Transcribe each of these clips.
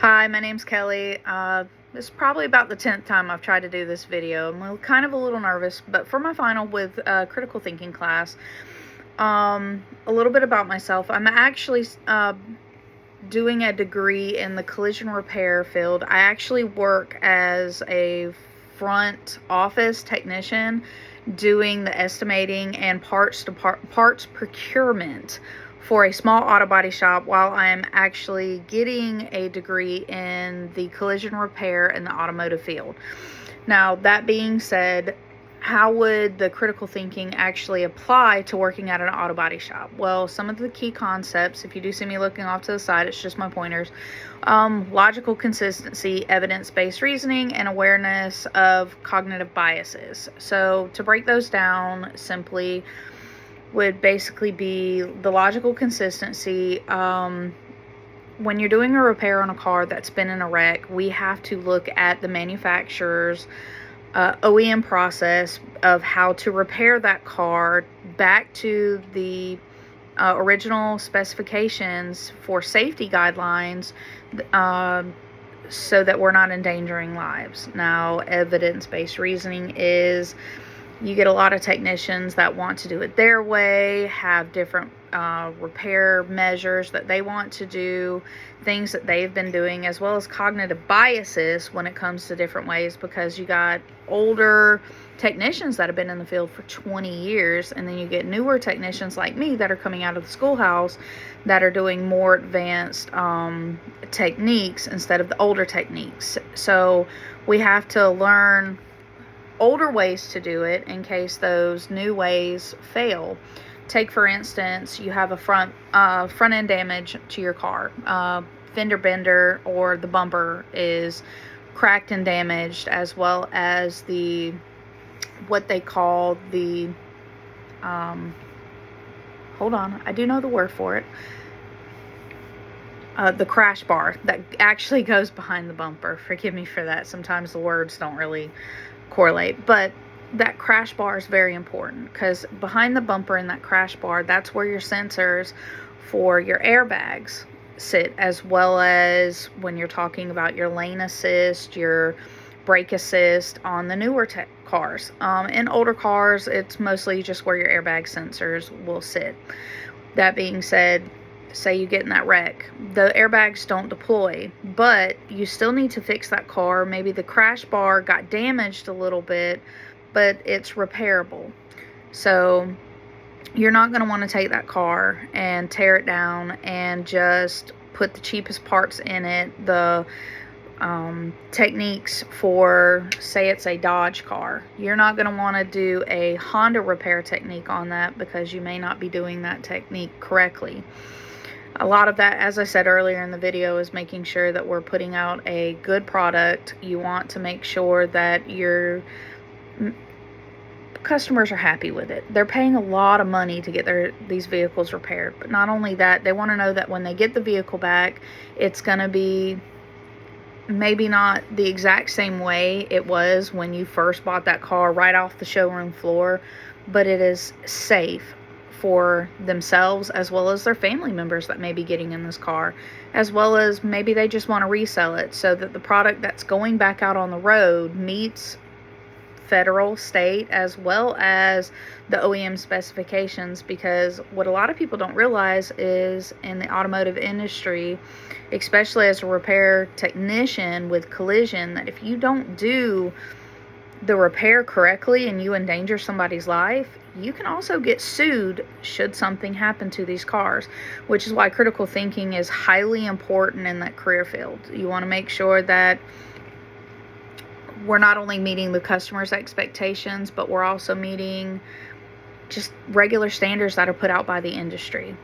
Hi, my name's Kelly. This is probably about the 10th time I've tried to do this video. I'm kind of a little nervous, but for my final with critical thinking class, a little bit about myself. I'm actually doing a degree in the collision repair field. I actually work as a front office technician doing the estimating and parts procurement for a small auto body shop while I'm actually getting a degree in the collision repair in the automotive field. Now, that being said, how would the critical thinking actually apply to working at an auto body shop? Well, some of the key concepts, if you do see me looking off to the side, it's just my pointers. Logical consistency, evidence-based reasoning, and awareness of cognitive biases. So to break those down simply would basically be the logical consistency. When you're doing a repair on a car that's been in a wreck, we have to look at the manufacturer's OEM process of how to repair that car back to the original specifications for safety guidelines, so that we're not endangering lives. Now, evidence-based reasoning is you get a lot of technicians that want to do it their way, have different repair measures that they want to do, things that they've been doing, as well as cognitive biases when it comes to different ways, because you got older technicians that have been in the field for 20 years, and then you get newer technicians like me that are coming out of the schoolhouse that are doing more advanced techniques instead of the older techniques. So we have to learn older ways to do it in case those new ways fail. Take, for instance, you have a front end damage to your car, fender bender, or the bumper is cracked and damaged, as well as the what they call the hold on, I do know the word for it, the crash bar that actually goes behind the bumper. Forgive me for that, sometimes the words don't really correlate, but that crash bar is very important, because behind the bumper in that crash bar, that's where your sensors for your airbags sit, as well as when you're talking about your lane assist, your brake assist on the newer cars. In older cars, it's mostly just where your airbag sensors will sit. That being said, say you get in that wreck, the airbags don't deploy, but you still need to fix that car. Maybe the crash bar got damaged a little bit, but it's repairable. So you're not going to want to take that car and tear it down and just put the cheapest parts in it. The techniques for, say it's a Dodge car, you're not going to want to do a Honda repair technique on that, because you may not be doing that technique correctly. A lot of that, as I said earlier in the video, is making sure that we're putting out a good product. You want to make sure that your customers are happy with it. They're paying a lot of money to get these vehicles repaired, but not only that, they want to know that when they get the vehicle back, it's going to be maybe not the exact same way it was when you first bought that car right off the showroom floor, but it is safe for themselves as well as their family members that may be getting in this car, as well as maybe they just want to resell it, so that the product that's going back out on the road meets federal, state, as well as the OEM specifications. Because what a lot of people don't realize is, in the automotive industry, especially as a repair technician with collision, that if you don't do the repair correctly and you endanger somebody's life, you can also get sued should something happen to these cars, which is why critical thinking is highly important in that career field. You want to make sure that we're not only meeting the customer's expectations, but we're also meeting just regular standards that are put out by the industry.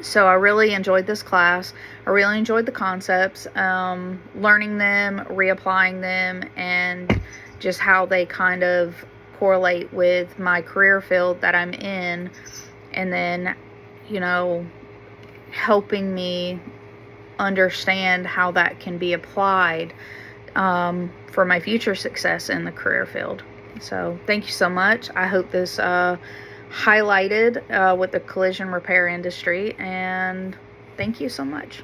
So I really enjoyed this class. I really enjoyed the concepts, learning them, reapplying them, and just how they kind of correlate with my career field that I'm in. And then, helping me understand how that can be applied for my future success in the career field. So thank you so much. I hope this highlighted with the collision repair industry, and thank you so much.